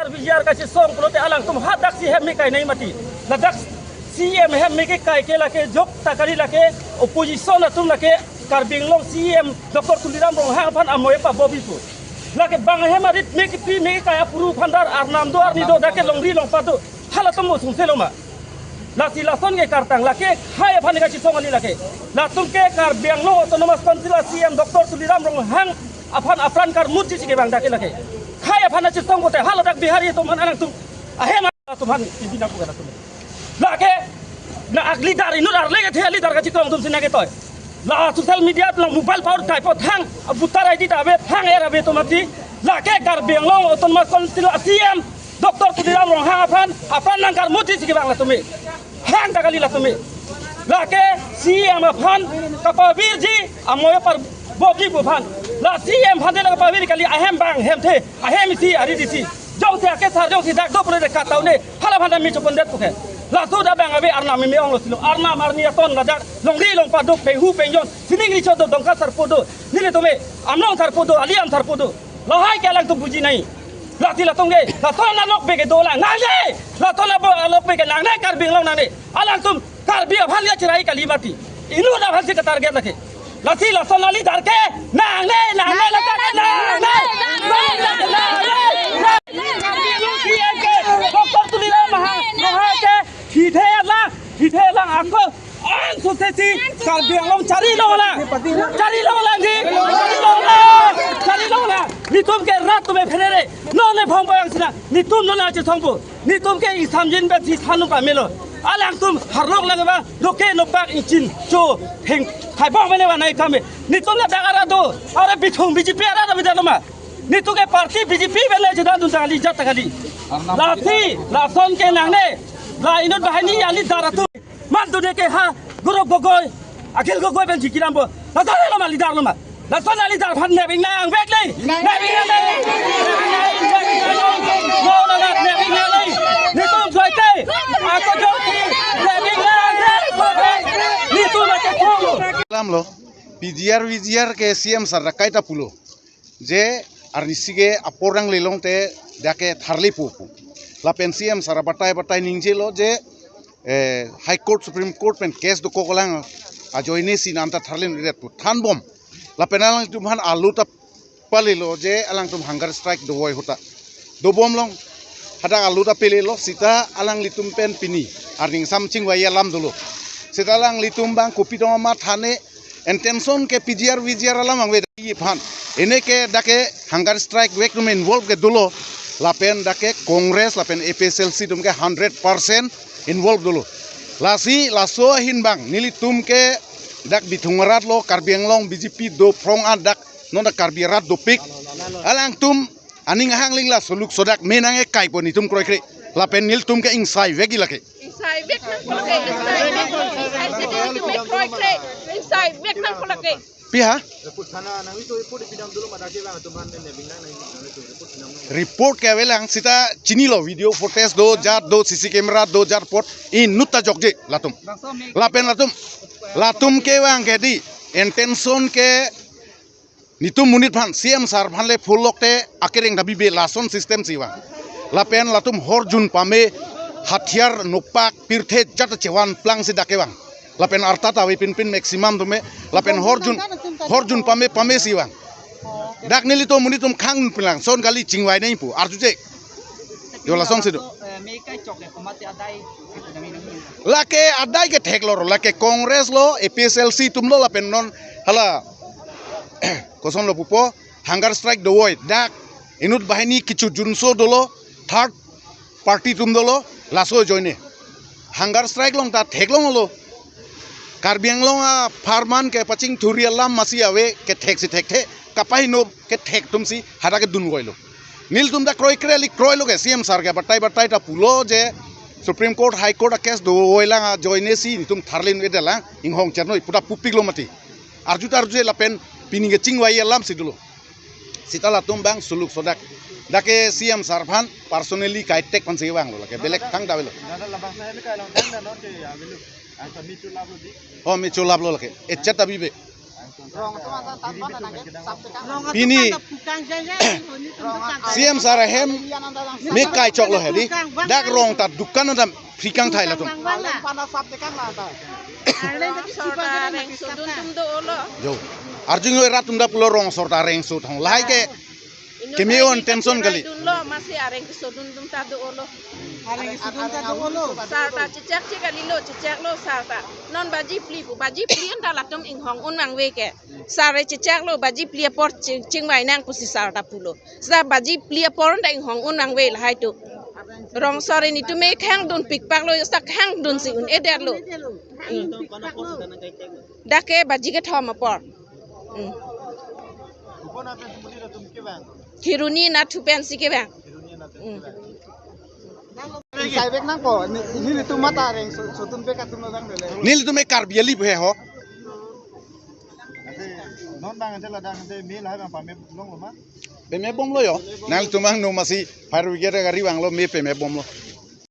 bijar kasi song kulote alang tum hadak si hem kai nai mati ladak CM hem me ke kai ke lake jok takari lake opposition atum lake karbing long CM Dr. Tuliram Rong hang pan amoy pa bobi pu lake bang hem arit me ke pi me kai apuru phandar arnam do arni do dake longri long patu halatum mo sung seloma lati lason ke kartang lake hai phani kasi song ali lake latum ke karbing long autonomous council CM Dr. Tuliram Rong hang afan afran kar murji sike bang dake lake khai afan ci tong kote haladak bihari to man alang tum ahem tuman pimpinan aku kata tum lake na agli dar inur ar lege the ali dar ka ci tong tum sinage toy la social media lang mobile power type thang butar id tabe thang era be to mati lake kar benglong autonomous council CM Dr. Tuliram Rong hang afan nang kar murji sike bang la tumi hang takali la tumi lake CM afan kapabirji amoy par bobi bufan la CM phande la paviri kali ahem bang hem the ahem si ari disi jong se ke sar jong si dak do pore ka taune hala phanda mi chopon det puke la so da bang abe arna mi me ong lo silo arna marni ton la dak longri long pa do pe hu pe yon sining ri chodo dongka sar podo nile tome amnong sar podo ali am sar podo la hai ke lang tu buji nai la ti la tongge la ton na lok be ke do la ngai la ton na bo lok be ke nang ne kar bing long nang ne alang tum kar bi bhal ya chirai kali mati inu da bhal se ka tar ge lake lati la sonali darke nang le la Dr. Tuliram hite la ako an society karbeng long cari lo la ni tum ke rat tume phenere no ne phong bayang sina ni tum no na che thongpo ni tum ke isamjin be thi thanu pa melo alang tum harlok lagaba loke no pak inchin cho heng khai bong mene wa nai kame ni tum la dagara do ore bithong BJP ara da bidaloma ni tu ke parti BJP bele jeda dun tali jat kali lati la son ke nangne la inut bahani ali daratu man tu de ke ha guru gogoi akhil gogoi ben jikiram bo la dare lo mali dar lo ma la son ali dar phan ne bing nang bek le ne bing le no no na ne bing le ni tu joi te ako joti ne bing le ni tu na ke thong lam lo PGR ke CM sarrakai ta pulo je arnisige aporang lelong te dake tharli pupu la pen CM sara batai ningje lo je high court supreme court pen case do kokolang ajoine si namta tharlin ret pu than bom la penalang tumhan alu ta palilo je alang tum hunger strike do hoi hota do bom long hada alu ta pelelo sita alang litum pen pini arning samching wa yalam dulu sita alang litum bang kopi to ma thane intention ke PGR alam ang we phan ene ke dake hunger strike wek tum involve ke dulo lapen dake Kongres lapen APSLC tum ke 100% involve dulu lasi laso hin bang nili tum ke dak bithungarat lo karbeng long BJP do prong adak non dak karbirat do pik alang tum aning hang ling la soluk sodak menange kai poni tum kroi kre lapen nil tum ke insai vegi lake insai vek nang kolake insai vek nang kolake piha report ke welang sita chini lo video footage do jat do CC camera do jar pot in nutta jokje latum ke wang ke di intention ke nitum munit phan CM sar phan le full te akereng dabi be lason system siwa lapen latum horjun pame hathiar nopak pirthe jat chewan plang si dakewang lapen artata we pin maximum tume lapen horjun pame siwang dak nili to munitum khang plang son kali chingwai nei pu arjuje yola song sido lake adai ke thek lor lake Kongres lo APSLC tum lo lapen non hala koson lo pupo hunger strike do woi dak inut bahini kichu junso dolo third party tum dolo laso joine hunger strike long ta thek long lo Karbiang long farman ke paching thurialam masi awe ke thek si thek the kapai no ke thek tum si hara ke dun goilo nil tum da kroi lo ke CM sar ke batai ta pulo je Supreme Court High Court case do oilang joine si tum tharlin edala inghong chernoi puta pupik lo mati arju lapen pining ke chingwai alam sidulo sitala tum bang suluk sodak dake CM sarphan personally kaitek pan sewang lo ke belek thang dawelo oh mi chulab lo lake echat abibe Pini CM Sara hem me kai chok lo hedi dak rong ta dukan na frikang thai la tum jo arjung oi ratum da pulo rong sorta reng sut hong lai ke kemion tension kali masih areng kesodun tum tadu olo sarta cecak cekak lilo cecak lo sarta non baji pli anda latum ing hong un mang weke sare cecak lo baji pli por cing mai nang pusi sarta pulo sa baji pli por anda ing hong un mang we la hai tu rong sore ni tu me khang dun pik pak lo sak khang dun si un eder lo dake baji ke thom por Kiruni na tu pensi ke bang. Sai bek nang ko ni tu mata reng sotun bek atum bang dele. Nil tu me kar biali he ho Non bang jela dang de mi lai bang pa me long lo ma. pe me bom lo yo nal tu mang no masi fire brigade gari bang lo me pe me bom lo